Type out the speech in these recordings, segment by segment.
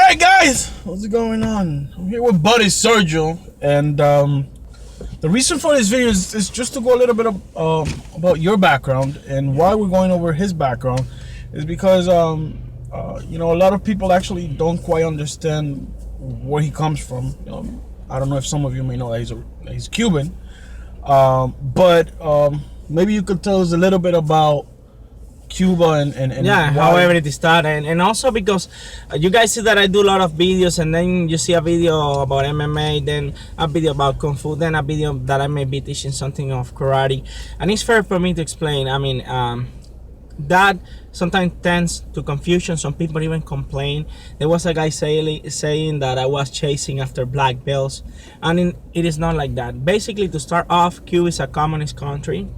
right, guys, what's going on? I'm here with Buddy Sergio, and the reason for this video is just to go a little bit about your background, and why we're going over his background is because a lot of people actually don't quite understand where he comes from. I don't know if some of you may know that he's Cuban, but maybe you could tell us a little bit about Cuba and yeah, why. how everything started, and also because you guys see that I do a lot of videos, and then you see a video about MMA, then a video about Kung Fu, then a video that I may be teaching something of karate, and it's fair for me to explain. I mean, that sometimes tends to confusion. Some people even complain. There was a guy saying that I was chasing after black belts, and it is not like that. Basically, to start off, Cuba is a communist country.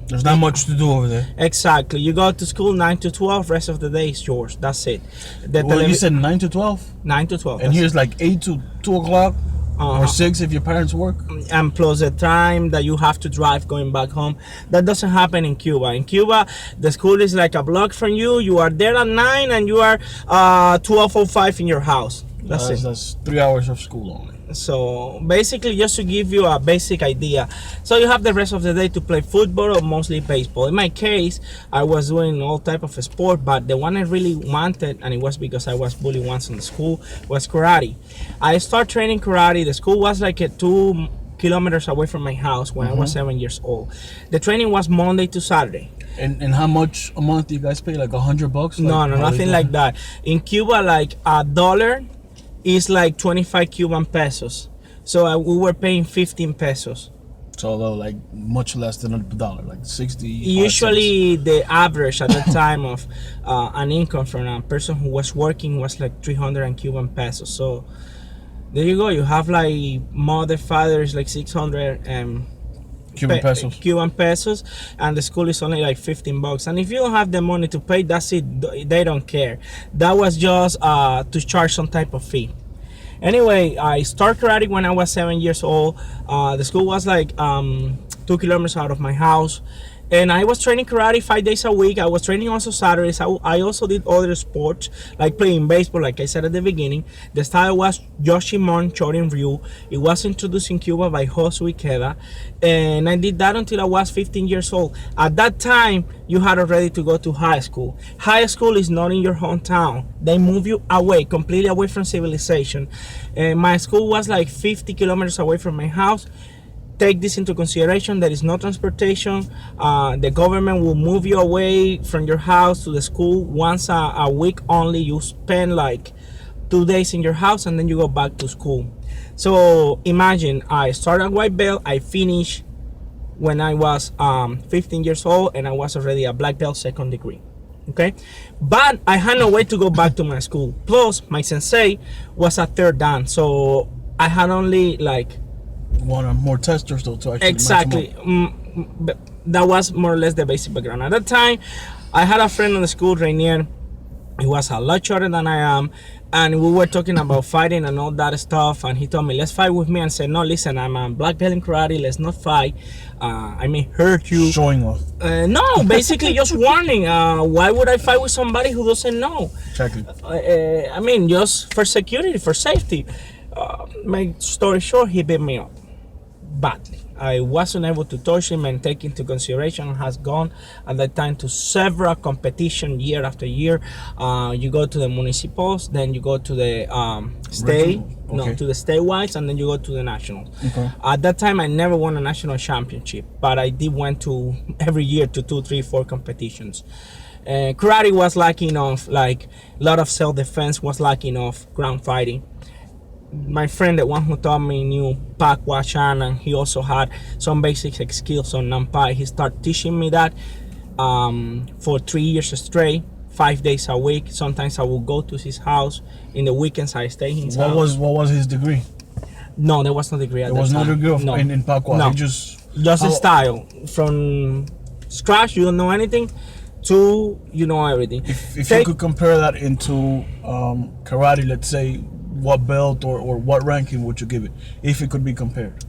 There's not much to do over there. Exactly. You go to school 9 to 12, rest of the day is yours. That's it. You said 9 to 12? 9 to 12. And here's like 8 to 2 o'clock? Or 6 if your parents work? And plus the time that you have to drive going back home. That doesn't happen in Cuba. In Cuba, the school is like a block from you. You are there at 9 and you are 12:05 in your house. That's it. That's 3 hours of school only. So basically, just to give you a basic idea, so you have the rest of the day to play football or mostly baseball. In my case, I was doing all type of sport, but the one I really wanted, and it was because I was bullied once in the school, was karate. I started training karate. The school was like 2 kilometers away from my house when I was 7 years old. The training was Monday to Saturday. And how much a month do you guys pay? Like $100? No, nothing like that. In Cuba, like $1 is like 25 Cuban pesos. So we were paying 15 pesos. So like much less than $1, like 60. Usually the average at the time of an income from a person who was working was like 300 Cuban pesos. So there you go. You have like mother, father is like 600 Cuban pesos, and the school is only like $15. And if you don't have the money to pay, that's it. They don't care. That was just to charge some type of fee. Anyway, I started karate when I was 7 years old. The school was like 2 kilometers out of my house. And I was training karate 5 days a week. I was training also Saturdays. I also did other sports, like playing baseball, like I said at the beginning. The style was Yoshimon Chorin Ryu. It was introduced in Cuba by Josu Ikeda. And I did that until I was 15 years old. At that time, you had already to go to high school. High school is not in your hometown. They move you away, completely away from civilization. And my school was like 50 kilometers away from my house. Take this into consideration. There is no transportation. The government will move you away from your house to the school once a week only. You spend like 2 days in your house and then you go back to school. So imagine, I started white belt. I finished when I was 15 years old, and I was already a black belt 2nd degree. Okay, but I had no way to go back to my school. Plus my sensei was a 3rd dan, so I had only like one or more testers though to actually exactly. That was more or less the basic background. At that time, I had a friend in the school, Rainier. He was a lot shorter than I am, and we were talking about fighting and all that stuff. And he told me, "Let's fight with me." And said, "No, listen, I'm a black belt in karate. Let's not fight. I may hurt you." Showing off. No, basically just warning. Why would I fight with somebody who doesn't know? Exactly. I mean, just for security, for safety. Make story short, he beat me up badly. I wasn't able to touch him, and take into consideration has gone at that time to several competition year after year. You go to the municipals, then you go to the state, to the statewide, and then you go to the nationals. Okay. At that time, I never won a national championship, but I did went to every year to 2, 3, 4 competitions. Karate was lacking of like a lot of self-defense, was lacking of ground fighting. My friend, the one who taught me, knew Pak Washan, and he also had some basic skills on Nampai. He started teaching me that for 3 years straight, 5 days a week. Sometimes I would go to his house. In the weekends, I stay in his house. What was his degree? No, there was no degree at that time. There was no degree in Pak Washan? No, just a style. From scratch, you don't know anything, to you know everything. If you could compare that into karate, let's say, what belt or what ranking would you give it if it could be compared?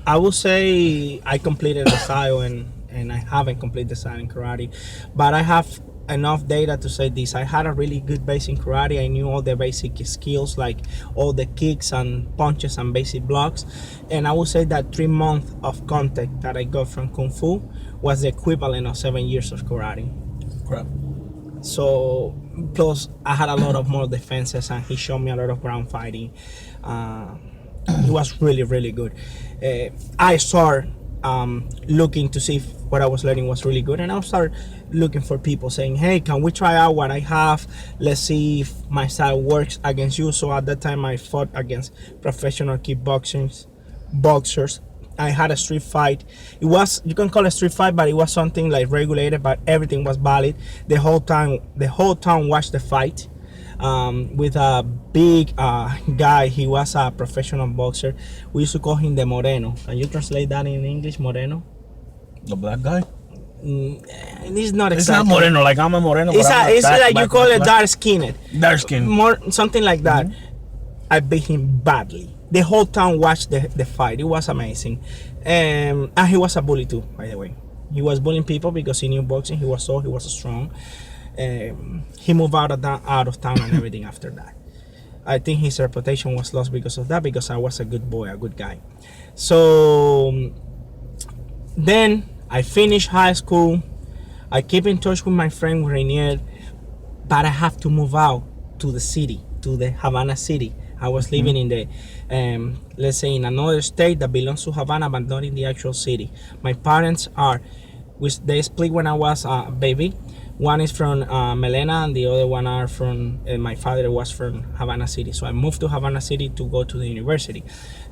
I would say I completed the style, and I haven't completed the style in karate, but I have enough data to say this. I had a really good base in karate. I knew all the basic skills, like all the kicks and punches and basic blocks. And I would say that 3 months of contact that I got from Kung Fu was the equivalent of 7 years of karate. Crap. So plus I had a lot of more defenses, and he showed me a lot of ground fighting. He was really, really good. I started looking to see if what I was learning was really good, and I started looking for people saying, hey, can we try out what I have? Let's see if my style works against you. So at that time I fought against professional boxers. I had a street fight. It was, you can call it a street fight, but it was something like regulated, but everything was valid. The whole town watched the fight. With a big guy. He was a professional boxer. We used to call him the Moreno. Can you translate that in English, Moreno? The black guy? It's not exactly. It's not Moreno, like I'm a Moreno. It's, but it's like you call it dark skinned. Dark skin. More something like that. I beat him badly. The whole town watched the fight. It was amazing. And he was a bully too, by the way. He was bullying people because he knew boxing. He was strong. He moved out of town and everything after that. I think his reputation was lost because of that, because I was a good boy, a good guy. So then I finished high school. I keep in touch with my friend Rainier, but I have to move out to the city, to the Havana city. I was living in the, let's say, in another state that belongs to Havana, but not in the actual city. My parents they split when I was a baby. One is from Melena, and the other one are from, my father was from Havana City. So I moved to Havana City to go to the university.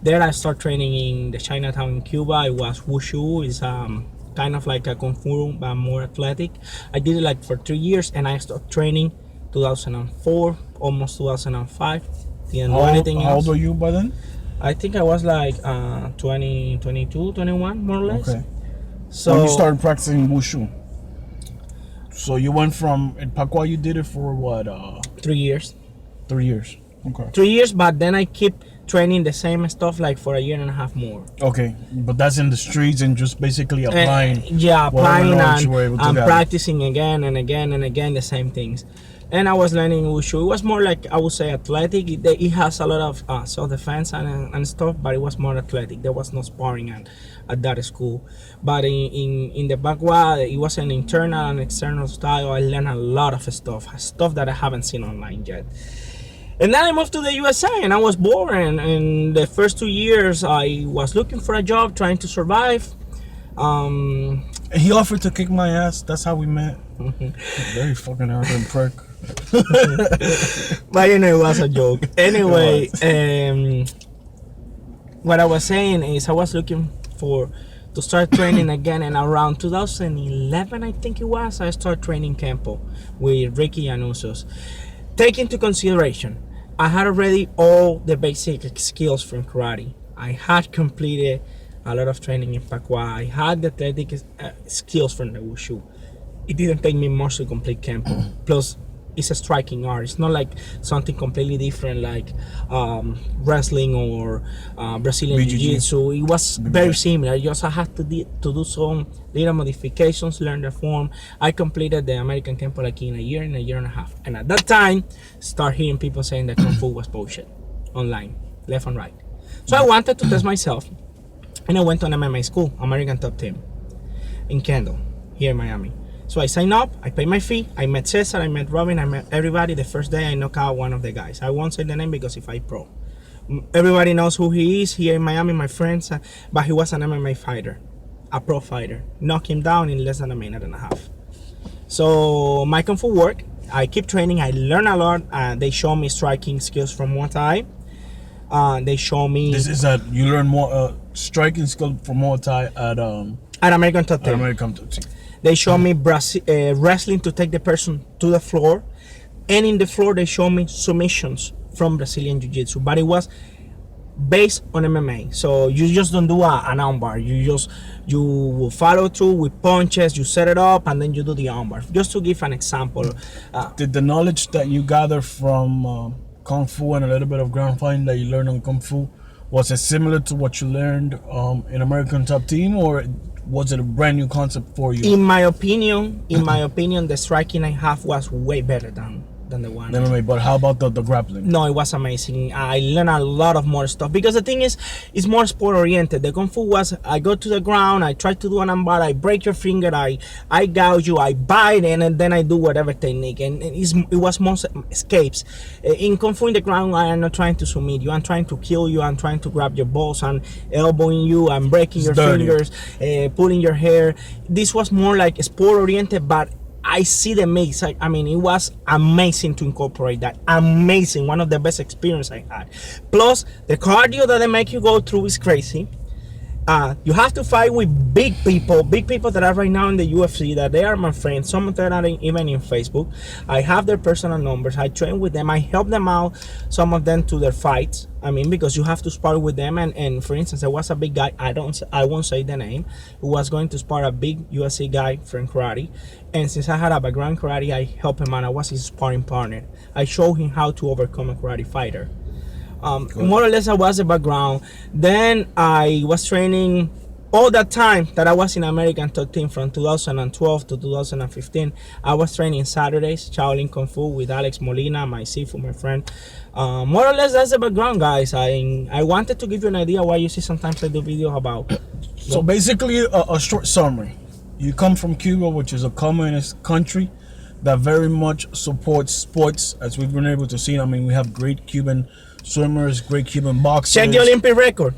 There I started training in the Chinatown in Cuba. It was Wushu. It's kind of like a Kung Fu, but more athletic. I did it like for 3 years, and I started training 2004, almost 2005. Didn't know anything else. How old were you by then? I think I was like 20, 22, 21, more or less. Okay. So when you started practicing Wushu. So you went from in Pacua, you did it for what? 3 years. 3 years. Okay. 3 years, but then I keep training the same stuff like for a year and a half more. Okay, but that's in the streets and just basically applying. Applying and gather. practicing again and again and again the same things. And I was learning Wushu. It was more like, I would say, athletic. It has a lot of self-defense and stuff, but it was more athletic. There was no sparring at that school. But in the Bagua, it was an internal and external style. I learned a lot of stuff that I haven't seen online yet. And then I moved to the USA, and I was bored. And the first 2 years, I was looking for a job, trying to survive. He offered to kick my ass. That's how we met. Very fucking arrogant prick. But it was a joke. Anyway, what I was saying is I was looking to start training again, and around 2011, I think it was, I started training Kempo with Ricky Yanusos. Take into consideration, I had already all the basic skills from karate. I had completed a lot of training in Pacua. I had the athletic skills from the Wushu. It didn't take me much to complete Kempo. Plus, it's a striking art. It's not like something completely different like wrestling or Brazilian Jiu-Jitsu. It was very similar. I had to do some little modifications, learn the form. I completed the American Kempo like in a year and a half. And at that time, start hearing people saying that Kung Fu was bullshit online, left and right. So I wanted to test myself, and I went to an MMA school, American Top Team, in Kendall, here in Miami. So I signed up, I paid my fee, I met Cesar, I met Robin, I met everybody. The first day I knocked out one of the guys. I won't say the name because if I pro. Everybody knows who he is here in Miami, my friends, but he was an MMA fighter, a pro fighter. Knocked him down in less than a minute and a half. So my Kung Fu work, I keep training, I learn a lot. They show me striking skills from Muay Thai. They show me... This is that you learn more striking skill from Muay Thai at American Top Team. American Top Team. They show me wrestling to take the person to the floor, and in the floor they show me submissions from Brazilian Jiu-Jitsu, but it was based on MMA. So you just don't do an armbar. You will follow through with punches. You set it up and then you do the armbar. Just to give an example. Did the knowledge that you gather from Kung Fu and a little bit of ground fighting that you learned on Kung Fu, was it similar to what you learned in American Top Team, or was it a brand new concept for you? In my opinion, the striking I have was way better than the one. MMA, but how about the grappling? No, it was amazing. I learned a lot of more stuff because the thing is, it's more sport oriented. The kung fu was, I go to the ground, I try to do an armbar, I break your finger, I gouge you, I bite, and then I do whatever technique. And it was most escapes. In kung fu in the ground, I am not trying to submit you. I'm trying to kill you. I'm trying to grab your balls. I'm elbowing you. I'm breaking your fingers, pulling your hair. This was more like sport oriented, but I see the mix. I mean, it was amazing to incorporate that. Amazing. One of the best experience I had. Plus, the cardio that they make you go through is crazy. You have to fight with big people that are right now in the UFC, that they are my friends. Some of them are even in Facebook. I have their personal numbers. I train with them. I help them out, some of them to their fights. I mean, because you have to spar with them. And for instance, there was a big guy, I won't say the name, who was going to spar a big UFC guy from karate. And since I had a background in karate, I helped him out. I was his sparring partner. I showed him how to overcome a karate fighter. More or less, I was a background. Then I was training all that time that I was in American Top Team from 2012 to 2015. I was training Saturdays, Shaolin Kung Fu with Alex Molina, my Sifu, my friend. More or less, that's the background, guys. I wanted to give you an idea why you see sometimes I do videos about. So basically, a short summary. You come from Cuba, which is a communist country that very much supports sports, as we've been able to see. I mean, we have great Cuban swimmers, great Cuban boxers. Check the Olympic record.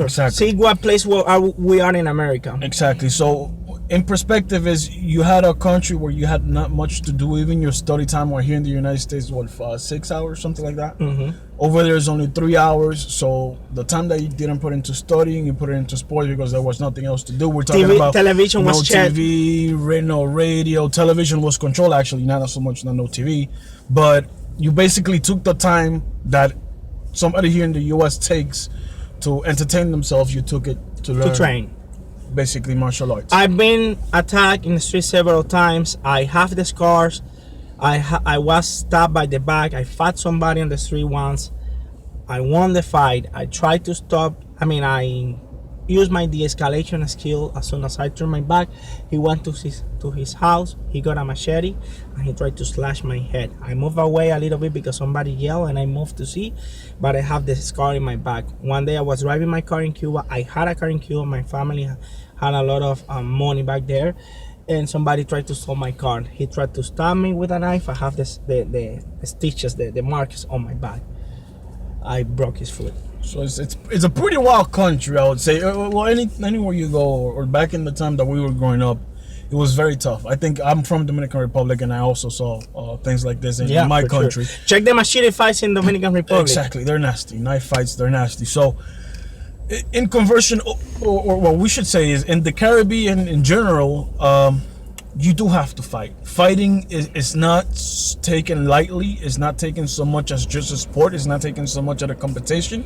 Exactly. See what place we are in America. Exactly. So, in perspective, is you had a country where you had not much to do. Even your study time, or here in the United States, 6 hours, something like that. Mm-hmm. Over there is only 3 hours. So the time that you didn't put into studying, you put it into sports because there was nothing else to do. We're talking about television was TV, no radio. Television was controlled, actually, not so much, no TV, but you basically took the time that somebody here in the U.S. takes to entertain themselves. You took it to learn, to train. Basically, martial arts. I've been attacked in the street several times. I have the scars. I was stabbed by the back. I fought somebody on the street once. I won the fight. I tried to stop. I used my de-escalation skill. As soon as I turned my back, he went to his house. He got a machete and he tried to slash my head. I moved away a little bit because somebody yelled and I moved to see, but I have the scar in my back. One day I was driving my car in Cuba. I had a car in Cuba. My family had a lot of money back there, and somebody tried to steal my car. He tried to stab me with a knife. I have the stitches, the marks on my back. I broke his foot. So it's a pretty wild country, I would say. Well, anywhere you go, or back in the time that we were growing up, it was very tough. I think I'm from Dominican Republic, and I also saw things like this in my country. Sure. Check the machete fights in Dominican Republic. Exactly, they're nasty. Knife fights, they're nasty. So, in conversion, or what we should say is, in the Caribbean in general, you do have to fight. Fighting is not taken lightly. It's not taken so much as just a sport. It's not taken so much as a competition.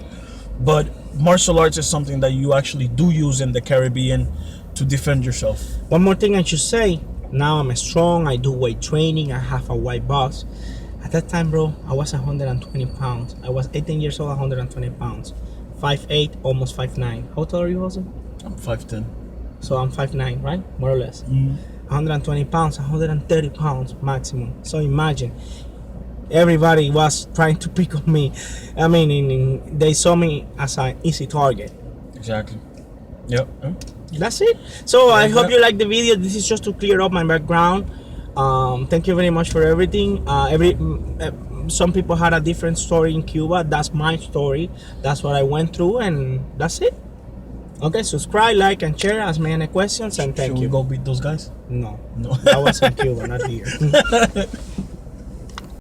But martial arts is something that you actually do use in the Caribbean to defend yourself. One more thing I should say. Now I'm strong. I do weight training. I have a white box. At that time, bro, I was 120 pounds. I was 18 years old, 120 pounds. 5'8", almost 5'9". How tall are you, also? I'm 5'10". So I'm 5'9", right? More or less. Mm-hmm. 120 pounds, 130 pounds maximum. So imagine, everybody was trying to pick on me. They saw me as an easy target. Exactly. Yep. That's it. So I hope you like the video. This is just to clear up my background. Thank you very much for everything. Some people had a different story in Cuba. That's my story. That's what I went through, and that's it. Okay, subscribe, like, and share. Ask me any questions, and thank you. Should we go beat those guys? No. No. That was in Cuba, not here.